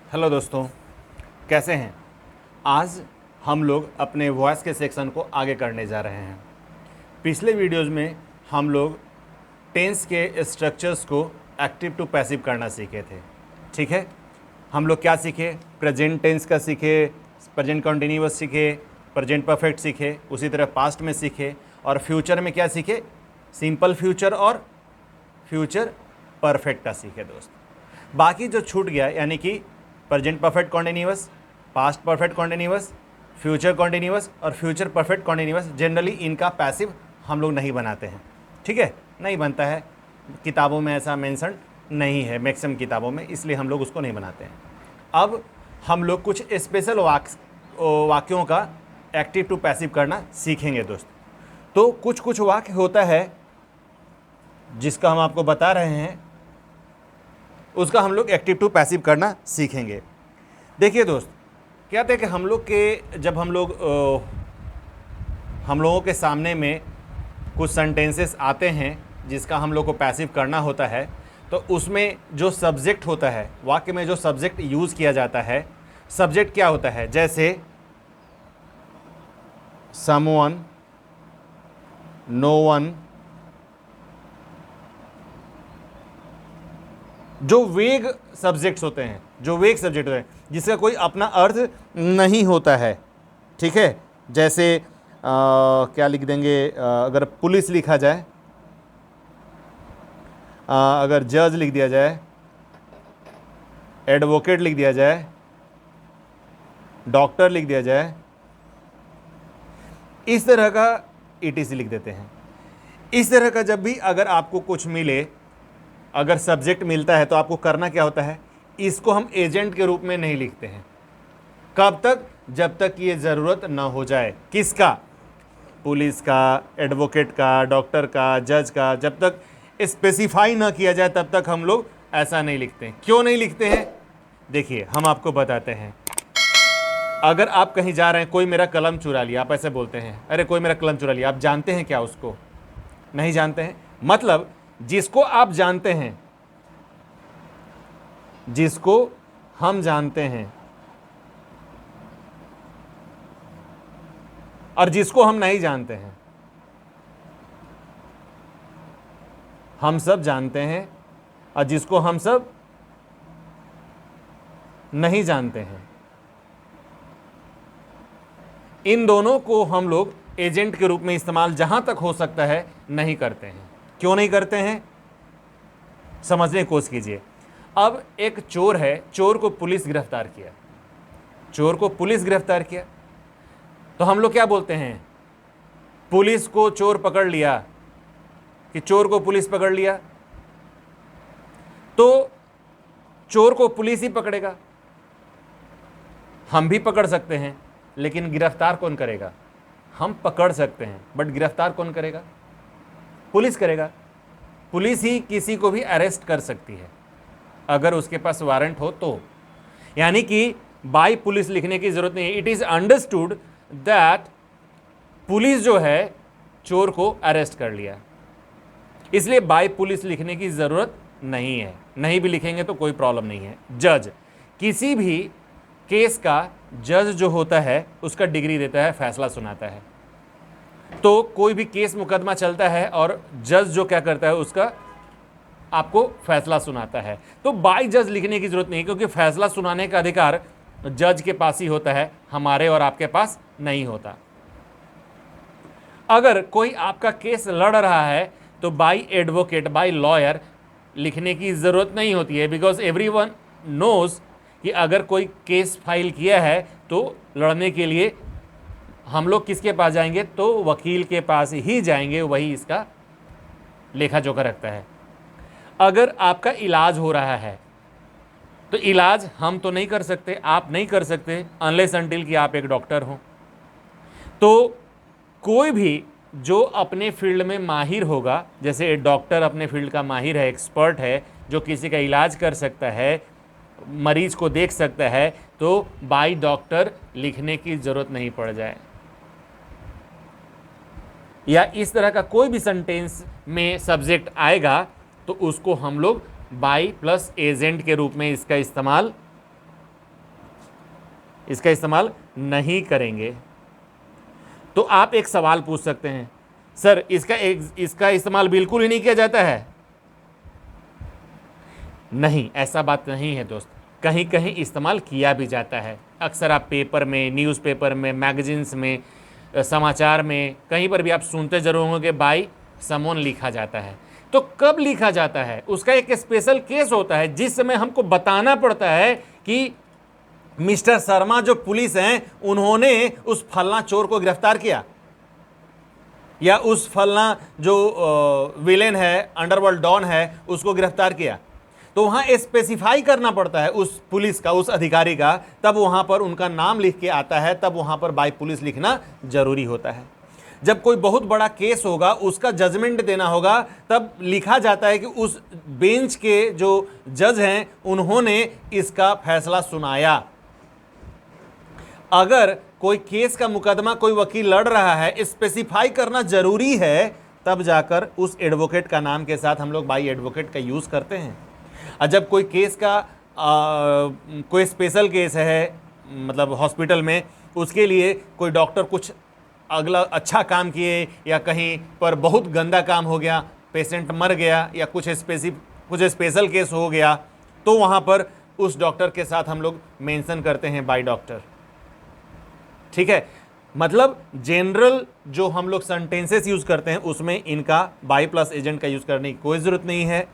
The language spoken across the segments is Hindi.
हेलो दोस्तों, कैसे हैं। आज हम लोग अपने वॉइस के सेक्शन को आगे करने जा रहे हैं। पिछले वीडियोज़ में हम लोग टेंस के स्ट्रक्चर्स को एक्टिव टू पैसिव करना सीखे थे। ठीक है, हम लोग क्या सीखे? प्रेजेंट टेंस का सीखे, प्रेजेंट कंटिन्यूअस सीखे, प्रेजेंट परफेक्ट सीखे, उसी तरह पास्ट में सीखे और फ्यूचर में क्या सीखे? सिंपल फ्यूचर और फ्यूचर परफेक्ट का सीखे दोस्त। बाकी जो छूट गया यानी कि present perfect continuous, past perfect continuous, future continuous और फ्यूचर परफेक्ट कॉन्टिन्यूअस, जनरली इनका पैसिव हम लोग नहीं बनाते हैं। ठीक है, नहीं बनता है, किताबों में ऐसा मेंशन नहीं है, मैक्सिमम किताबों में, इसलिए हम लोग उसको नहीं बनाते हैं। अब हम लोग कुछ स्पेशल वाक्यों का एक्टिव टू पैसिव करना सीखेंगे दोस्त। तो कुछ कुछ वाक्य होता है जिसका हम आपको बता रहे हैं, उसका हम लोग एक्टिव टू पैसिव करना सीखेंगे। देखिए दोस्त, क्या था कि हम लोगों के सामने में कुछ सेंटेंसेस आते हैं जिसका हम लोग को पैसिव करना होता है, तो उसमें जो सब्जेक्ट होता है, वाक्य में जो सब्जेक्ट यूज़ किया जाता है, सब्जेक्ट क्या होता है? जैसे समवन, नो वन, जो वेग सब्जेक्ट्स होते हैं, जिसका कोई अपना अर्थ नहीं होता है। ठीक है, जैसे क्या लिख देंगे? अगर पुलिस लिखा जाए, अगर जज लिख दिया जाए, एडवोकेट लिख दिया जाए, डॉक्टर लिख दिया जाए, इस तरह का ETC लिख देते हैं। इस तरह का जब भी अगर आपको कुछ मिले, अगर सब्जेक्ट मिलता है, तो आपको करना क्या होता है? इसको हम एजेंट के रूप में नहीं लिखते हैं। कब तक? जब तक ये ज़रूरत ना हो जाए। किसका? पुलिस का, एडवोकेट का, डॉक्टर का, जज का। जब तक स्पेसिफाई ना किया जाए तब तक हम लोग ऐसा नहीं लिखते हैं। क्यों नहीं लिखते हैं? देखिए, हम आपको बताते हैं। अगर आप कहीं जा रहे हैं, कोई मेरा कलम चुरा लिया, आप ऐसे बोलते हैं, अरे कोई मेरा कलम चुरा लिया, आप जानते हैं क्या उसको? नहीं जानते हैं। मतलब जिसको आप जानते हैं, जिसको हम जानते हैं और जिसको हम नहीं जानते हैं, हम सब जानते हैं और जिसको हम सब नहीं जानते हैं, इन दोनों को हम लोग एजेंट के रूप में इस्तेमाल जहां तक हो सकता है नहीं करते हैं। क्यों नहीं करते हैं? समझने की कोशिश कीजिए। अब एक चोर है, चोर को पुलिस गिरफ्तार किया, तो हम लोग क्या बोलते हैं? पुलिस को चोर पकड़ लिया, कि चोर को पुलिस पकड़ लिया, तो चोर को पुलिस ही पकड़ेगा। हम भी पकड़ सकते हैं, लेकिन गिरफ्तार कौन करेगा? हम पकड़ सकते हैं, बट गिरफ्तार कौन करेगा? पुलिस करेगा। पुलिस ही किसी को भी अरेस्ट कर सकती है अगर उसके पास वारंट हो तो। यानी कि बाय पुलिस लिखने की जरूरत नहीं है। It is understood that police जो है चोर को अरेस्ट कर लिया, इसलिए बाय पुलिस लिखने की जरूरत नहीं है। नहीं भी लिखेंगे तो कोई प्रॉब्लम नहीं है। जज, किसी भी केस का जज जो होता है उसका डिग्री देता है, फैसला सुनाता है। तो कोई भी केस मुकदमा चलता है और जज जो क्या करता है, उसका आपको फैसला सुनाता है। तो बाय जज लिखने की जरूरत नहीं, क्योंकि फैसला सुनाने का अधिकार जज के पास ही होता है, हमारे और आपके पास नहीं होता। अगर कोई आपका केस लड़ रहा है तो बाय एडवोकेट, बाय लॉयर लिखने की जरूरत नहीं होती है, बिकॉज एवरीवन नोज कि अगर कोई केस फाइल किया है तो लड़ने के लिए हम लोग किसके पास जाएंगे? तो वकील के पास ही जाएंगे, वही इसका लेखा जोखा रखता है। अगर आपका इलाज हो रहा है तो इलाज हम तो नहीं कर सकते, आप नहीं कर सकते, अनलेस अनटिल कि आप एक डॉक्टर हो। तो कोई भी जो अपने फील्ड में माहिर होगा, जैसे एक डॉक्टर अपने फील्ड का माहिर है, एक्सपर्ट है, जो किसी का इलाज कर सकता है, मरीज को देख सकता है, तो बाय डॉक्टर लिखने की जरूरत नहीं पड़ जाए। या इस तरह का कोई भी सेंटेंस में सब्जेक्ट आएगा तो उसको हम लोग बाई प्लस एजेंट के रूप में इसका इस्तेमाल इसका इस्तेमाल नहीं करेंगे। तो आप एक सवाल पूछ सकते हैं, सर इसका इस्तेमाल बिल्कुल ही नहीं किया जाता है? नहीं, ऐसा बात नहीं है दोस्त, कहीं कहीं इस्तेमाल किया भी जाता है। अक्सर आप पेपर में, न्यूज़पेपर में, मैगजीन्स में, समाचार में, कहीं पर भी आप सुनते जरूर होंगे बाय समवन लिखा जाता है। तो कब लिखा जाता है? उसका एक स्पेशल केस होता है जिस समय हमको बताना पड़ता है कि मिस्टर शर्मा जो पुलिस हैं उन्होंने उस फलना चोर को गिरफ्तार किया, या उस फलना जो विलेन है, अंडरवर्ल्ड डॉन है, उसको गिरफ्तार किया। तो वहाँ स्पेसिफाई करना पड़ता है उस पुलिस का, उस अधिकारी का, तब वहाँ पर उनका नाम लिख के आता है, तब वहाँ पर बाय पुलिस लिखना जरूरी होता है। जब कोई बहुत बड़ा केस होगा, उसका जजमेंट देना होगा, तब लिखा जाता है कि उस बेंच के जो जज हैं उन्होंने इसका फैसला सुनाया। अगर कोई केस का मुकदमा कोई वकील लड़ रहा है, स्पेसिफाई करना जरूरी है, तब जाकर उस एडवोकेट का नाम के साथ हम लोग बाय एडवोकेट का यूज़ करते हैं। और जब कोई केस का कोई स्पेशल केस है, मतलब हॉस्पिटल में, उसके लिए कोई डॉक्टर कुछ अगला अच्छा काम किए या कहीं पर बहुत गंदा काम हो गया, पेशेंट मर गया या कुछ स्पेशल केस हो गया, तो वहाँ पर उस डॉक्टर के साथ हम लोग मेंशन करते हैं बाय डॉक्टर। ठीक है, मतलब जनरल जो हम लोग सेंटेंसेस यूज़ करते हैं उसमें इनका बाय प्लस एजेंट का यूज़ करने की कोई ज़रूरत नहीं है,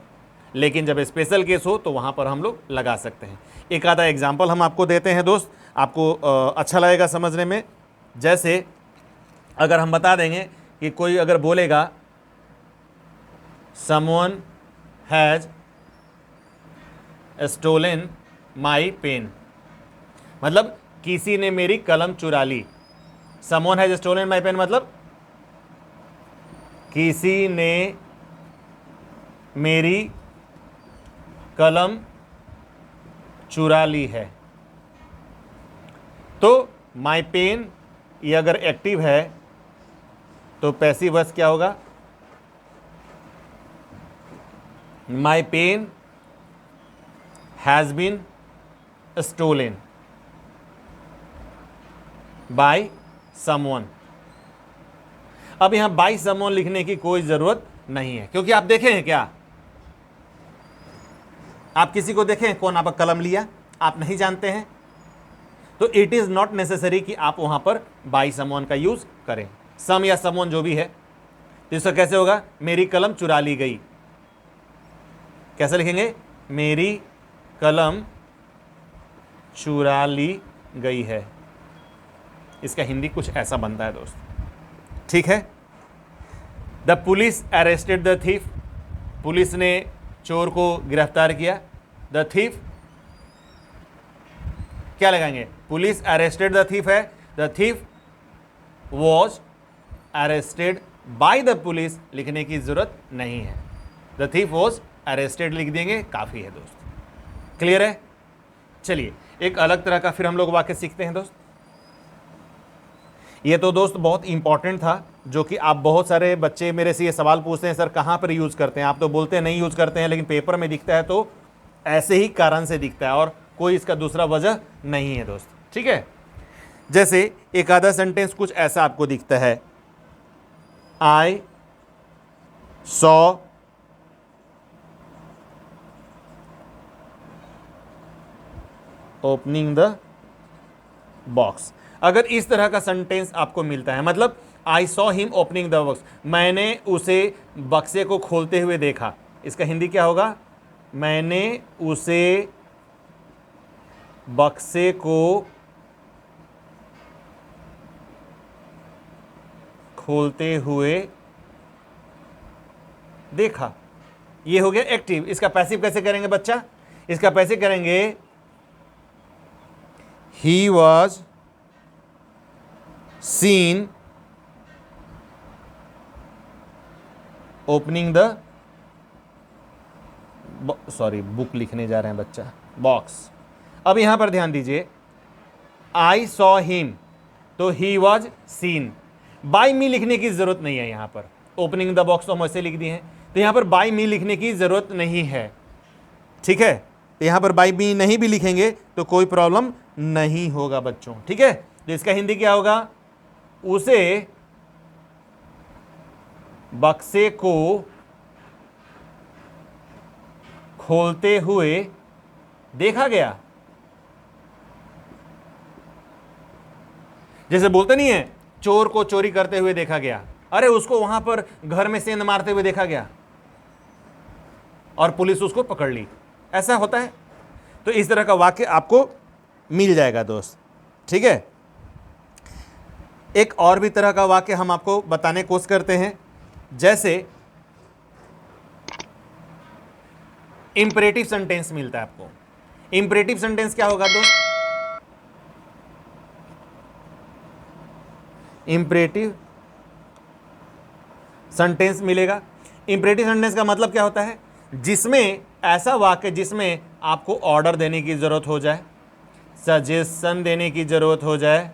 लेकिन जब स्पेशल केस हो तो वहाँ पर हम लोग लगा सकते हैं। एक आधा एग्जाम्पल हम आपको देते हैं दोस्त, आपको अच्छा लगेगा समझने में। जैसे अगर हम बता देंगे कि कोई अगर बोलेगा someone has stolen my pen, मतलब किसी ने मेरी कलम चुरा ली। Someone has stolen my pen मतलब किसी ने मेरी कलम चुरा ली है। तो माई पेन ये अगर एक्टिव है तो पैसिव वॉइस क्या होगा? My pen has been stolen by someone. अब यहां बाय समवन लिखने की कोई जरूरत नहीं है, क्योंकि आप देखे हैं क्या? आप किसी को देखें कौन आपका कलम लिया? आप नहीं जानते हैं, तो इट इज नॉट नेसेसरी कि आप वहां पर बाय समवन का यूज करें। सम या समवन जो भी है, तो इसका कैसे होगा? मेरी कलम चुरा ली गई। कैसे लिखेंगे? मेरी कलम चुरा ली गई है। इसका हिंदी कुछ ऐसा बनता है दोस्त, ठीक है। The police arrested the thief, police ने चोर को गिरफ्तार किया। द थीफ क्या लगाएंगे? पुलिस अरेस्टेड द थीफ है, the thief was arrested by the police लिखने की जरूरत नहीं है। द थीफ वॉज अरेस्टेड लिख देंगे, काफी है दोस्त। क्लियर है? चलिए एक अलग तरह का फिर हम लोग वाक्य सीखते हैं दोस्त। ये तो दोस्त बहुत इंपॉर्टेंट था, जो कि आप बहुत सारे बच्चे मेरे से ये सवाल पूछते हैं, सर कहाँ पर यूज़ करते हैं? आप तो बोलते हैं नहीं यूज़ करते हैं, लेकिन पेपर में दिखता है तो ऐसे ही कारण से दिखता है और कोई इसका दूसरा वजह नहीं है दोस्त, ठीक है। जैसे एक आधा सेंटेंस कुछ ऐसा आपको दिखता है, I saw opening the box. अगर इस तरह का सेंटेंस आपको मिलता है, मतलब I saw him opening the box, मैंने उसे बक्से को खोलते हुए देखा, इसका हिंदी क्या होगा? मैंने उसे बक्से को खोलते हुए देखा। ये हो गया एक्टिव। इसका पैसिव कैसे करेंगे बच्चा? इसका पैसिव करेंगे he was seen opening the book लिखने जा रहे हैं बच्चा, बॉक्स। अब यहां पर ध्यान दीजिए, आई सॉ हिम, तो ही वॉज सीन। बाय मी लिखने की जरूरत नहीं है यहां पर। ओपनिंग द बॉक्स तो हम ऐसे लिख दिए हैं, तो यहां पर बाय मी लिखने की जरूरत नहीं है, ठीक है। तो यहां पर बाय मी नहीं भी लिखेंगे तो कोई प्रॉब्लम नहीं होगा बच्चों। ठीक है, तो इसका हिंदी क्या होगा? उसे बक्से को खोलते हुए देखा गया। जैसे बोलते नहीं है, चोर को चोरी करते हुए देखा गया, अरे उसको वहां पर घर में सेंध मारते हुए देखा गया और पुलिस उसको पकड़ ली, ऐसा होता है। तो इस तरह का वाक्य आपको मिल जाएगा दोस्त। ठीक है, एक और भी तरह का वाक्य हम आपको बताने की कोशिश करते हैं, जैसे इंपरेटिव सेंटेंस मिलता है आपको। इंपरेटिव सेंटेंस क्या होगा दोस्त? इंपरेटिव सेंटेंस मिलेगा। इंपरेटिव सेंटेंस का मतलब क्या होता है? जिसमें ऐसा वाक्य जिसमें आपको ऑर्डर देने की जरूरत हो जाए, सजेशन देने की जरूरत हो जाए,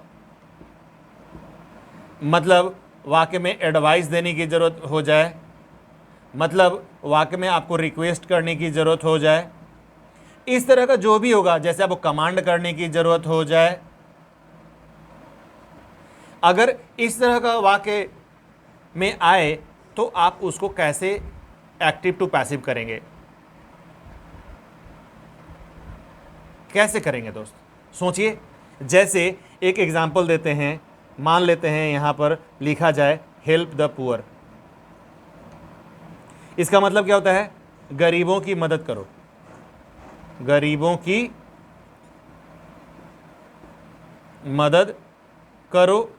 मतलब वाक्य में एडवाइस देने की जरूरत हो जाए, मतलब वाक्य में आपको रिक्वेस्ट करने की जरूरत हो जाए, इस तरह का जो भी होगा, जैसे आपको कमांड करने की जरूरत हो जाए, अगर इस तरह का वाक्य में आए तो आप उसको कैसे एक्टिव टू पैसिव करेंगे, कैसे करेंगे दोस्त? सोचिए। जैसे एक एग्जाम्पल देते हैं, मान लेते हैं यहां पर लिखा जाए हेल्प द पुअर। इसका मतलब क्या होता है? गरीबों की मदद करो, गरीबों की मदद करो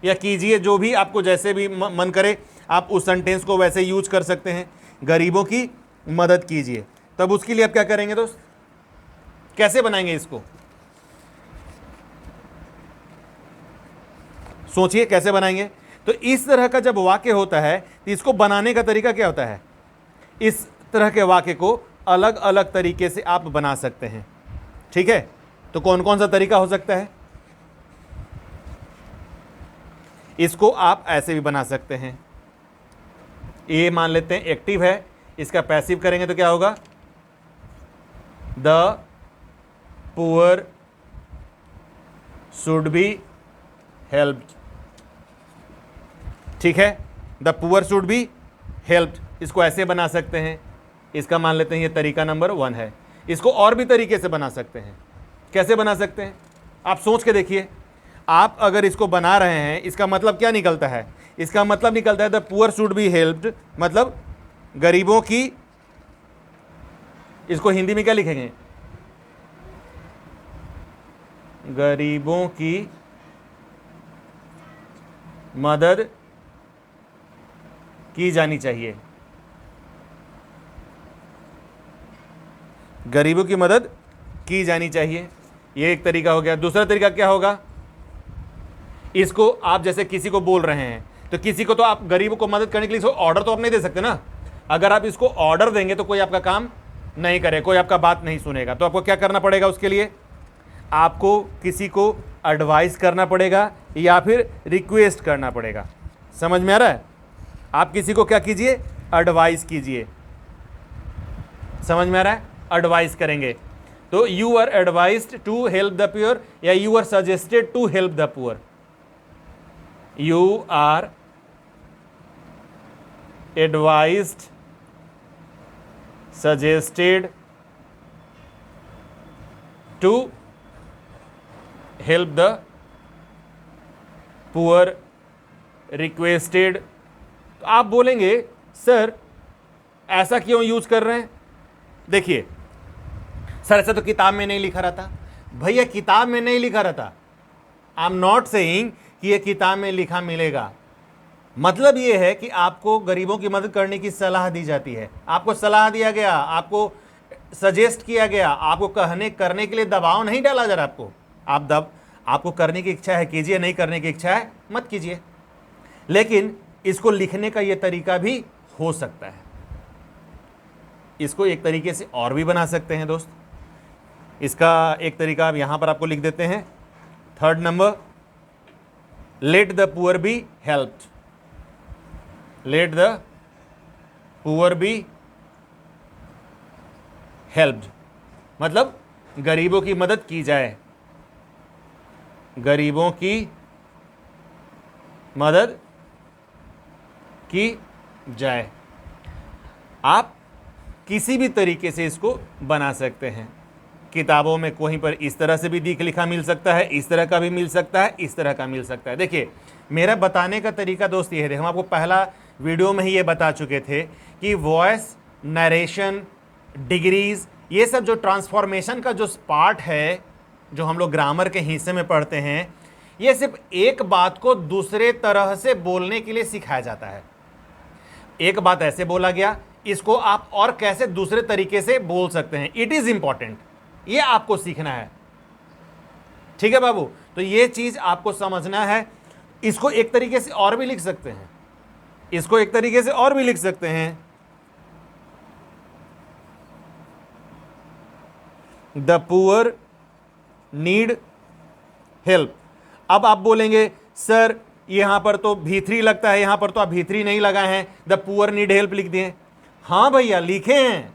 या कीजिए, जो भी आपको जैसे भी मन करे आप उस सेंटेंस को वैसे यूज कर सकते हैं। गरीबों की मदद कीजिए। तब उसके लिए आप क्या करेंगे दोस्त? कैसे बनाएंगे इसको? सोचिए कैसे बनाएंगे। तो इस तरह का जब वाक्य होता है तो इसको बनाने का तरीका क्या होता है? इस तरह के वाक्य को अलग अलग तरीके से आप बना सकते हैं। ठीक है, तो कौन कौन सा तरीका हो सकता है? इसको आप ऐसे भी बना सकते हैं। ये मान लेते हैं एक्टिव है, इसका पैसिव करेंगे तो क्या होगा? The poor should be helped. ठीक है, the poor should be helped, इसको ऐसे बना सकते हैं। इसका मान लेते हैं ये तरीका नंबर 1 है। इसको और भी तरीके से बना सकते हैं। कैसे बना सकते हैं? आप सोच के देखिए। आप अगर इसको बना रहे हैं, इसका मतलब क्या निकलता है? इसका मतलब निकलता है the poor should be helped, मतलब गरीबों की, इसको हिंदी में क्या लिखेंगे? गरीबों की मदद की जानी चाहिए। गरीबों की मदद की जानी चाहिए, ये एक तरीका हो गया। दूसरा तरीका क्या होगा? इसको आप जैसे किसी को बोल रहे हैं, तो किसी को तो आप गरीबों को मदद करने के लिए इसको ऑर्डर तो आप नहीं दे सकते ना। अगर आप इसको ऑर्डर देंगे तो कोई आपका काम नहीं करे, कोई आपका बात नहीं सुनेगा। तो आपको क्या करना पड़ेगा? उसके लिए आपको किसी को एडवाइस करना पड़ेगा या फिर रिक्वेस्ट करना पड़ेगा। समझ में आ रहा है? आप किसी को क्या कीजिए? एडवाइस कीजिए। समझ में आ रहा है? एडवाइस करेंगे तो you are advised to help the poor या you are suggested to help the poor. You are advised, suggested to help the poor, requested। तो आप बोलेंगे सर ऐसा क्यों यूज कर रहे हैं? देखिए सर, ऐसा तो किताब में नहीं लिखा रहता। भैया किताब में नहीं लिखा रहता। आई एम नॉट सेइंग कि ये किताब में लिखा मिलेगा। मतलब ये है कि आपको गरीबों की मदद करने की सलाह दी जाती है, आपको सलाह दिया गया, आपको सजेस्ट किया गया, आपको करने के लिए दबाव नहीं डाला जा रहा। आपको करने की इच्छा है कीजिए, नहीं करने की इच्छा है मत कीजिए। लेकिन इसको लिखने का ये तरीका भी हो सकता है। इसको एक तरीके से और भी बना सकते हैं दोस्त। इसका एक तरीका आप यहां पर आपको लिख देते हैं। 3rd number, let the poor be helped. Let the poor be helped मतलब गरीबों की मदद की जाए। गरीबों की मदद की जाए। आप किसी भी तरीके से इसको बना सकते हैं। किताबों में कहीं पर इस तरह से भी लिखा मिल सकता है, इस तरह का भी मिल सकता है, इस तरह का मिल सकता है। देखिए मेरा बताने का तरीका दोस्त ये है, हम आपको पहला वीडियो में ही ये बता चुके थे कि वॉइस, नरेशन, डिग्रीज, ये सब जो ट्रांसफॉर्मेशन का जो पार्ट है, जो हम लोग ग्रामर के हिस्से में पढ़ते हैं, ये सिर्फ एक बात को दूसरे तरह से बोलने के लिए सिखाया जाता है। एक बात ऐसे बोला गया, इसको आप और कैसे दूसरे तरीके से बोल सकते हैं, इट इज इंपॉर्टेंट, ये आपको सीखना है। ठीक है बाबू, तो ये चीज आपको समझना है। इसको एक तरीके से और भी लिख सकते हैं, इसको एक तरीके से और भी लिख सकते हैं, द पुअर नीड हेल्प। अब आप बोलेंगे सर यहां पर तो V3 लगता है, यहां पर तो आप V3 नहीं लगाए हैं, द पुअर नीड हेल्प लिख दिए। हाँ भैया लिखे हैं,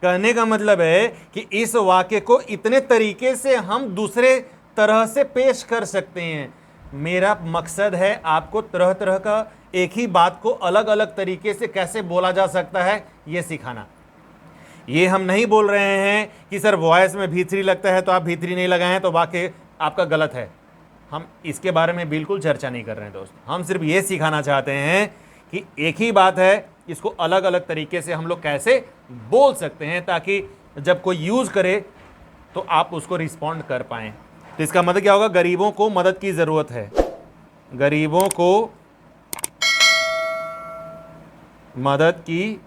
कहने का मतलब है कि इस वाक्य को इतने तरीके से हम दूसरे तरह से पेश कर सकते हैं। मेरा मकसद है आपको तरह तरह का एक ही बात को अलग अलग तरीके से कैसे बोला जा सकता है ये सिखाना। ये हम नहीं बोल रहे हैं कि सर वॉइस में V3 लगता है तो आप V3 नहीं लगाए हैं तो वाक्य आपका गलत है। हम इसके बारे में बिल्कुल चर्चा नहीं कर रहे हैं दोस्त, हम सिर्फ ये सिखाना चाहते हैं कि एक ही बात है, इसको अलग अलग तरीके से हम लोग कैसे बोल सकते हैं ताकि जब कोई यूज़ करे तो आप उसको रिस्पॉन्ड कर पाएँ। तो इसका मतलब क्या होगा, गरीबों को मदद की ज़रूरत है, गरीबों को मदद की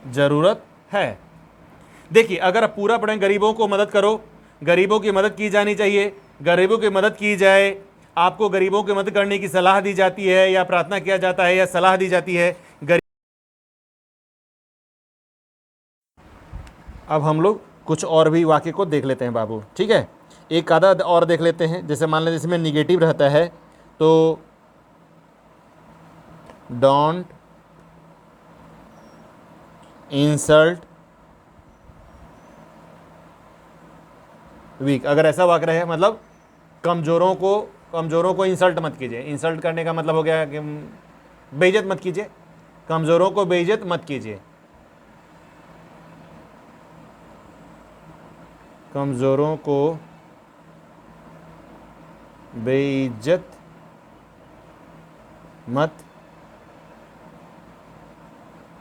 ज़रूरत है। देखिए अगर आप पूरा पढ़ें, गरीबों को मदद करो, गरीबों की मदद की जानी चाहिए, गरीबों की मदद की जाए, आपको गरीबों की मदद करने की सलाह दी जाती है या प्रार्थना किया जाता है या सलाह दी जाती है। अब हम लोग कुछ और भी वाक्य को देख लेते हैं बाबू, ठीक है, एक आधा और देख लेते हैं। जैसे मान लें इसमें निगेटिव रहता है तो डोंट इंसल्ट वीक। अगर ऐसा वाक्य रहे मतलब कमज़ोरों को इंसल्ट मत कीजिए। इंसल्ट करने का मतलब हो गया कि बेइज्जत मत कीजिए, कमज़ोरों को बेइज्जत मत कीजिए, कमज़ोरों को बेइज्जत मत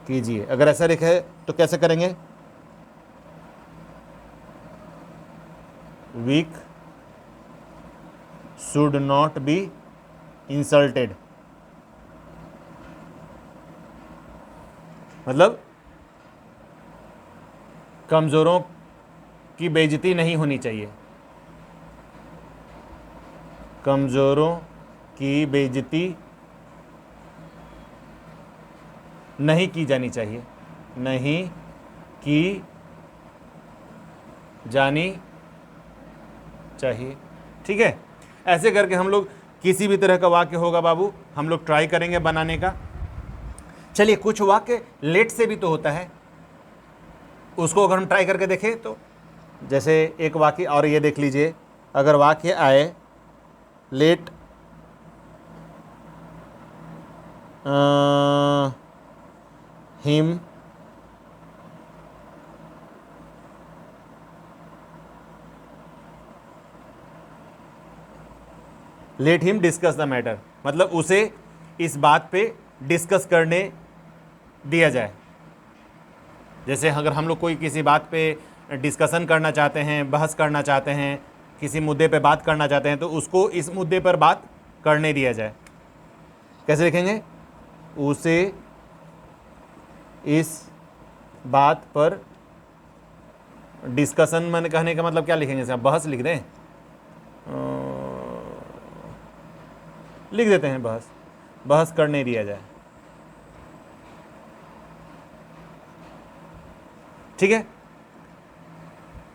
कीजिए। अगर ऐसा लिखा है तो कैसे करेंगे, weak should not be insulted, मतलब कमज़ोरों की बेइज्जती नहीं होनी चाहिए, कमज़ोरों की बेइज्जती नहीं की जानी चाहिए, नहीं की जानी चाहिए। ठीक है, ऐसे करके हम लोग किसी भी तरह का वाक्य होगा बाबू हम लोग ट्राई करेंगे बनाने का। चलिए कुछ वाक्य लेट से भी तो होता है, उसको अगर हम ट्राई करके देखें तो जैसे एक वाक्य और ये देख लीजिए, अगर वाक्य आए late him discuss the matter, मतलब उसे इस बात पे डिस्कस करने दिया जाए। जैसे अगर हम लोग कोई किसी बात पे डिस्कशन करना चाहते हैं, बहस करना चाहते हैं, किसी मुद्दे पे बात करना चाहते हैं तो उसको इस मुद्दे पर बात करने दिया जाए। कैसे लिखेंगे, उसे इस बात पर डिस्कशन में कहने का मतलब क्या लिखेंगे, साहब बहस लिख दें, लिख देते हैं बहस करने दिया जाए। ठीक है,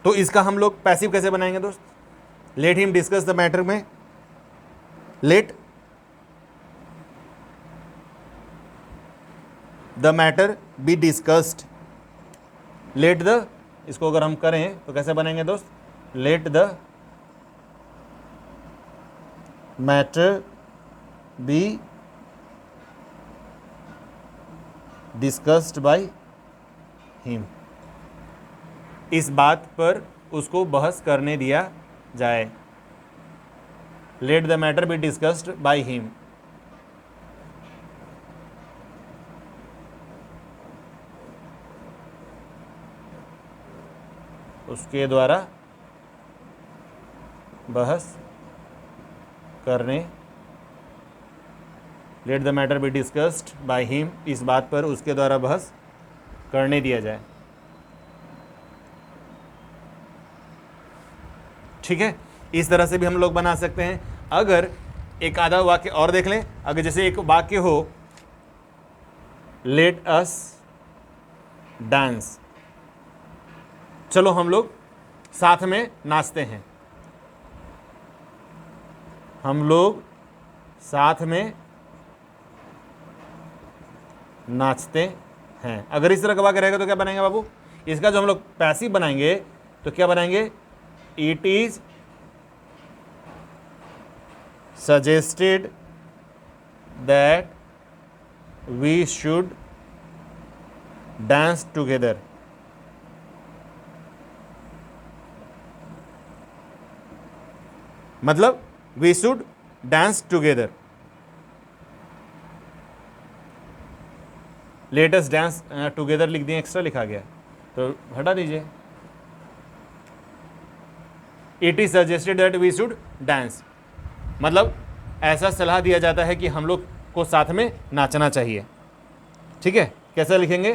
तो इसका हम लोग पैसिव कैसे बनाएंगे दोस्त, let him discuss the matter में let the matter be discussed, let the, इसको अगर हम करें तो कैसे बनेंगे दोस्त, let the matter be discussed by him, इस बात पर उसको बहस करने दिया जाए। Let the matter be discussed by him, उसके द्वारा बहस करने, let the matter be discussed by him, इस बात पर उसके द्वारा बहस करने दिया जाए। ठीक है, इस तरह से भी हम लोग बना सकते हैं। अगर एक आधा वाक्य और देख लें, अगर जैसे एक वाक्य हो लेट अस डांस, चलो हम लोग साथ में नाचते हैं, हम लोग साथ में नाचते हैं। अगर इस तरह का वाक्य रहेगा तो क्या बनाएंगे बाबू, इसका जो हम लोग पैसिव बनाएंगे तो क्या बनाएंगे, it is suggested that we should dance together, मतलब we should dance together, let us dance together लिख दिए, एक्स्ट्रा लिखा गया तो हटा दीजिए। it is suggested that we should dance, मतलब ऐसा सलाह दिया जाता है कि हम लोग को साथ में नाचना चाहिए। ठीक है, कैसे लिखेंगे,